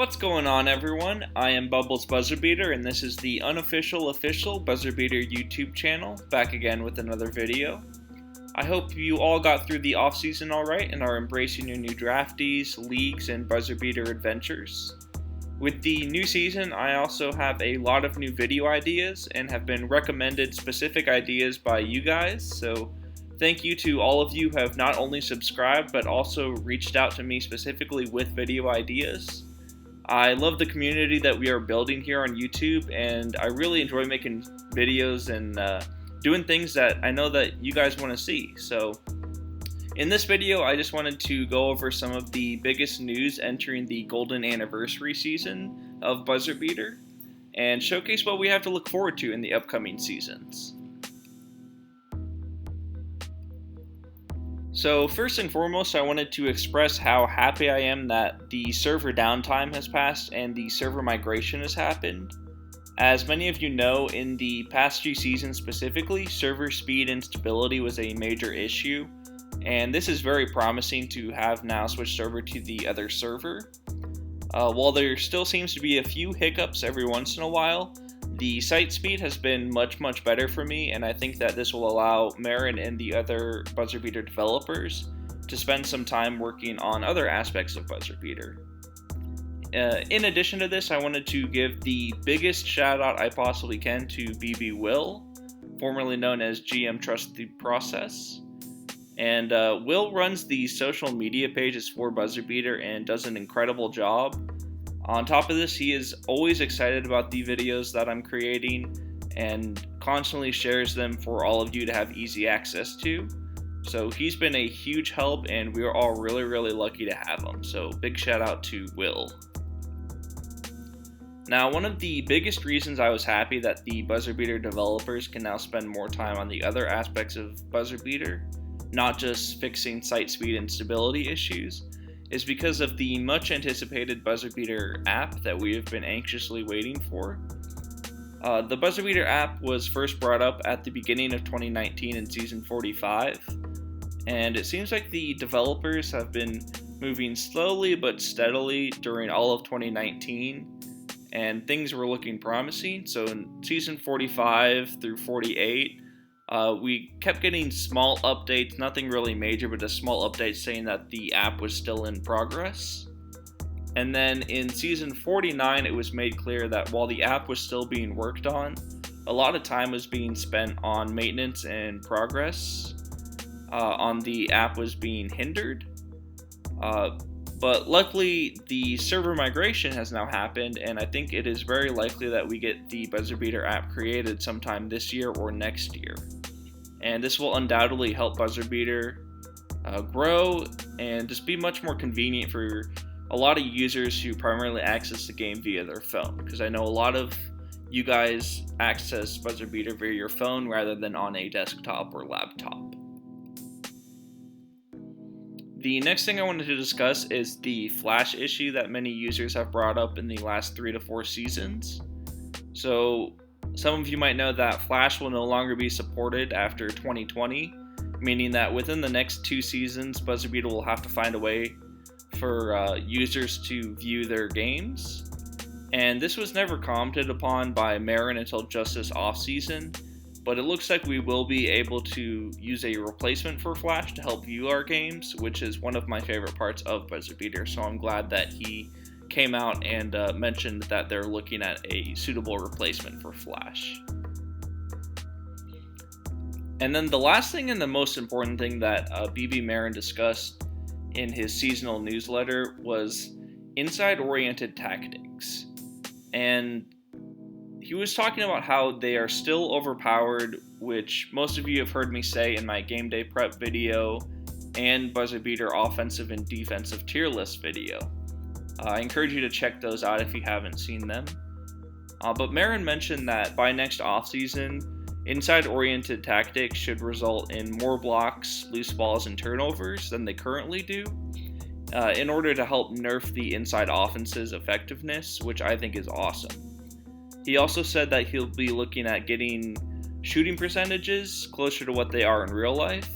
What's going on, everyone? I am Bubbles BuzzerBeater, and this is the unofficial official BuzzerBeater YouTube channel, back again with another video. I hope you all got through the off-season alright and are embracing your new draftees, leagues, and BuzzerBeater adventures. With the new season, I also have a lot of new video ideas and have been recommended specific ideas by you guys, so thank you to all of you who have not only subscribed but also reached out to me specifically with video ideas. I love the community that we are building here on YouTube, and I really enjoy making videos and doing things that I know that you guys want to see. So in this video, I just wanted to go over some of the biggest news entering the golden anniversary season of BuzzerBeater and showcase what we have to look forward to in the upcoming seasons. So first and foremost, I wanted to express how happy I am that the server downtime has passed and the server migration has happened. As many of you know, in the past few seasons specifically, server speed and stability was a major issue, and this is very promising to have now switched over to the other server. While there still seems to be a few hiccups every once in a while, the site speed has been much better for me, and I think that this will allow Marin and the other BuzzerBeater developers to spend some time working on other aspects of BuzzerBeater. In addition to this, I wanted to give the biggest shout out I possibly can to BB Will, formerly known as GM Trust the Process. And Will runs the social media pages for BuzzerBeater and does an incredible job. On top of this, he is always excited about the videos that I'm creating and constantly shares them for all of you to have easy access to. So he's been a huge help, and we are all really lucky to have him. So big shout out to Will. Now, one of the biggest reasons I was happy that the BuzzerBeater developers can now spend more time on the other aspects of BuzzerBeater, not just fixing site speed and stability issues, is because of the much anticipated BuzzerBeater app that we have been anxiously waiting for. The BuzzerBeater app was first brought up at the beginning of 2019 in Season 45, and it seems like the developers have been moving slowly but steadily during all of 2019, and things were looking promising. So in Season 45 through 48, we kept getting small updates, nothing really major, but a small update saying that the app was still in progress. And then in Season 49, it was made clear that while the app was still being worked on, a lot of time was being spent on maintenance and progress on the app was being hindered. But luckily, the server migration has now happened, and I think it is very likely that we get the BuzzerBeater app created sometime this year or next year. And this will undoubtedly help BuzzerBeater grow and just be much more convenient for a lot of users who primarily access the game via their phone. Because I know a lot of you guys access BuzzerBeater via your phone rather than on a desktop or laptop. The next thing I wanted to discuss is the Flash issue that many users have brought up in the last 3 to 4 seasons. So some of you might know that Flash will no longer be supported after 2020, meaning that within the next 2 seasons, BuzzerBeater will have to find a way for users to view their games. And this was never commented upon by Marin until just this off-season, but it looks like we will be able to use a replacement for Flash to help view our games, which is one of my favorite parts of BuzzerBeater, so I'm glad that he came out and mentioned that they're looking at a suitable replacement for Flash. And then the last thing and the most important thing that BB-Marin discussed in his seasonal newsletter was inside-oriented tactics. And he was talking about how they are still overpowered, which most of you have heard me say in my game day prep video and BuzzerBeater offensive and defensive tier list video. I encourage you to check those out if you haven't seen them. But Marin mentioned that by next offseason, inside-oriented tactics should result in more blocks, loose balls, and turnovers than they currently do, in order to help nerf the inside offense's effectiveness, which I think is awesome. He also said that he'll be looking at getting shooting percentages closer to what they are in real life,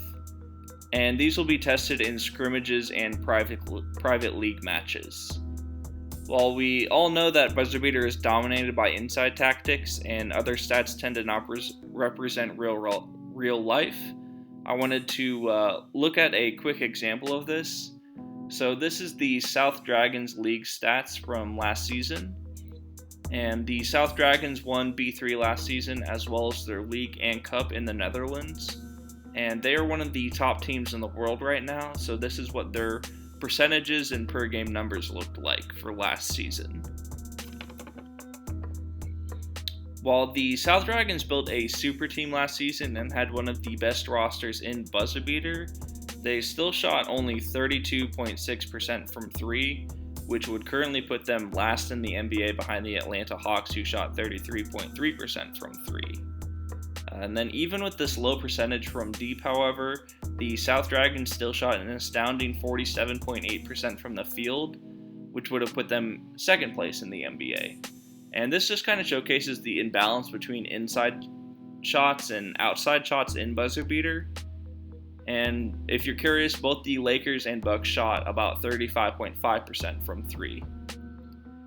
and these will be tested in scrimmages and private league matches. While we all know that BuzzerBeater is dominated by inside tactics and other stats tend to not represent real life, I wanted to look at a quick example of this. So this is the South Dragons League stats from last season. And the South Dragons won B3 last season, as well as their league and cup in the Netherlands. And they are one of the top teams in the world right now, so this is what their percentages and per game numbers looked like for last season. While the South Dragons built a super team last season and had one of the best rosters in BuzzerBeater, they still shot only 32.6% from 3, which would currently put them last in the NBA behind the Atlanta Hawks, who shot 33.3% from 3. And then even with this low percentage from deep, however, the South Dragons still shot an astounding 47.8% from the field, which would have put them second place in the NBA. And this just kind of showcases the imbalance between inside shots and outside shots in BuzzerBeater. And if you're curious, both the Lakers and Bucks shot about 35.5% from 3.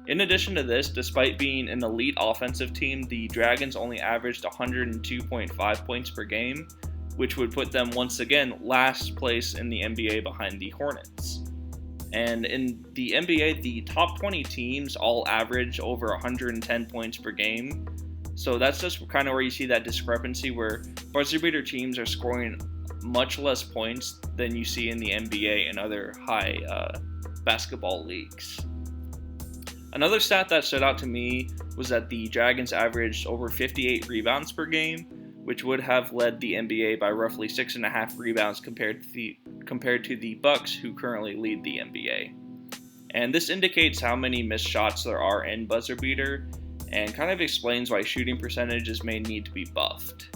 In addition to this, despite being an elite offensive team, the Dragons only averaged 102.5 points per game, which would put them once again last place in the NBA behind the Hornets. And in the NBA, the top 20 teams all average over 110 points per game. So that's just kind of where you see that discrepancy where BuzzerBeater teams are scoring much less points than you see in the NBA and other high basketball leagues. Another stat that stood out to me was that the Dragons averaged over 58 rebounds per game, which would have led the NBA by roughly 6.5 rebounds compared to the Bucks, who currently lead the NBA. And this indicates how many missed shots there are in BuzzerBeater, and kind of explains why shooting percentages may need to be buffed.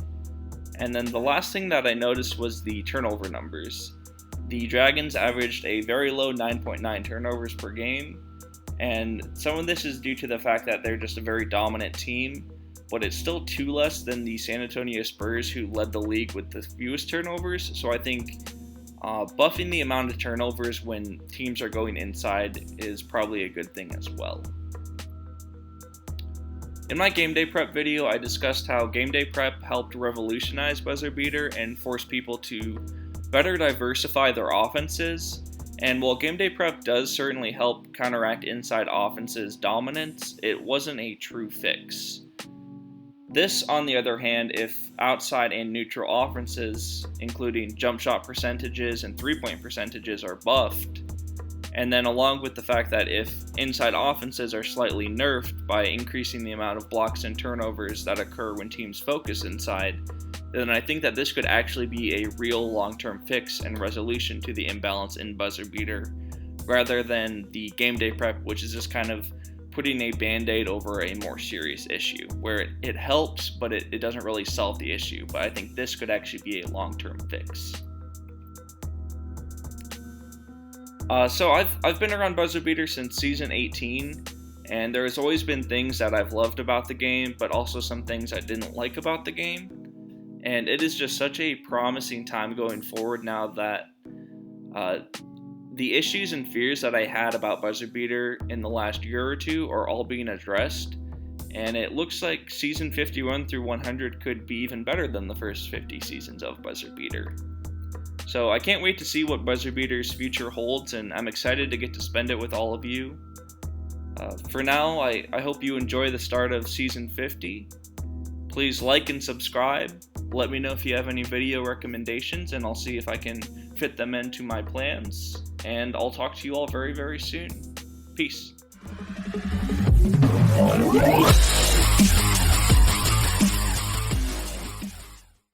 And then the last thing that I noticed was the turnover numbers. The Dragons averaged a very low 9.9 turnovers per game, and some of this is due to the fact that they're just a very dominant team, but it's still 2 less than the San Antonio Spurs, who led the league with the fewest turnovers. So I think buffing the amount of turnovers when teams are going inside is probably a good thing as well. In my game day prep video, I discussed how game day prep helped revolutionize BuzzerBeater and force people to better diversify their offenses. And while game day prep does certainly help counteract inside offenses' dominance, it wasn't a true fix. This, on the other hand, if outside and neutral offenses, including jump shot percentages and 3-point percentages, are buffed, and then along with the fact that if inside offenses are slightly nerfed by increasing the amount of blocks and turnovers that occur when teams focus inside, then I think that this could actually be a real long-term fix and resolution to the imbalance in BuzzerBeater, rather than the game day prep, which is just kind of putting a band-aid over a more serious issue, where it helps, but it doesn't really solve the issue. But I think this could actually be a long-term fix. So I've been around BuzzerBeater since season 18, and there's always been things that I've loved about the game, but also some things I didn't like about the game. And it is just such a promising time going forward now that the issues and fears that I had about BuzzerBeater in the last year or two are all being addressed. And it looks like season 51 through 100 could be even better than the first 50 seasons of BuzzerBeater. So I can't wait to see what BuzzerBeater's future holds, and I'm excited to get to spend it with all of you. For now, I hope you enjoy the start of season 50. Please like and subscribe. Let me know if you have any video recommendations, and I'll see if I can fit them into my plans. And I'll talk to you all very, very soon. Peace.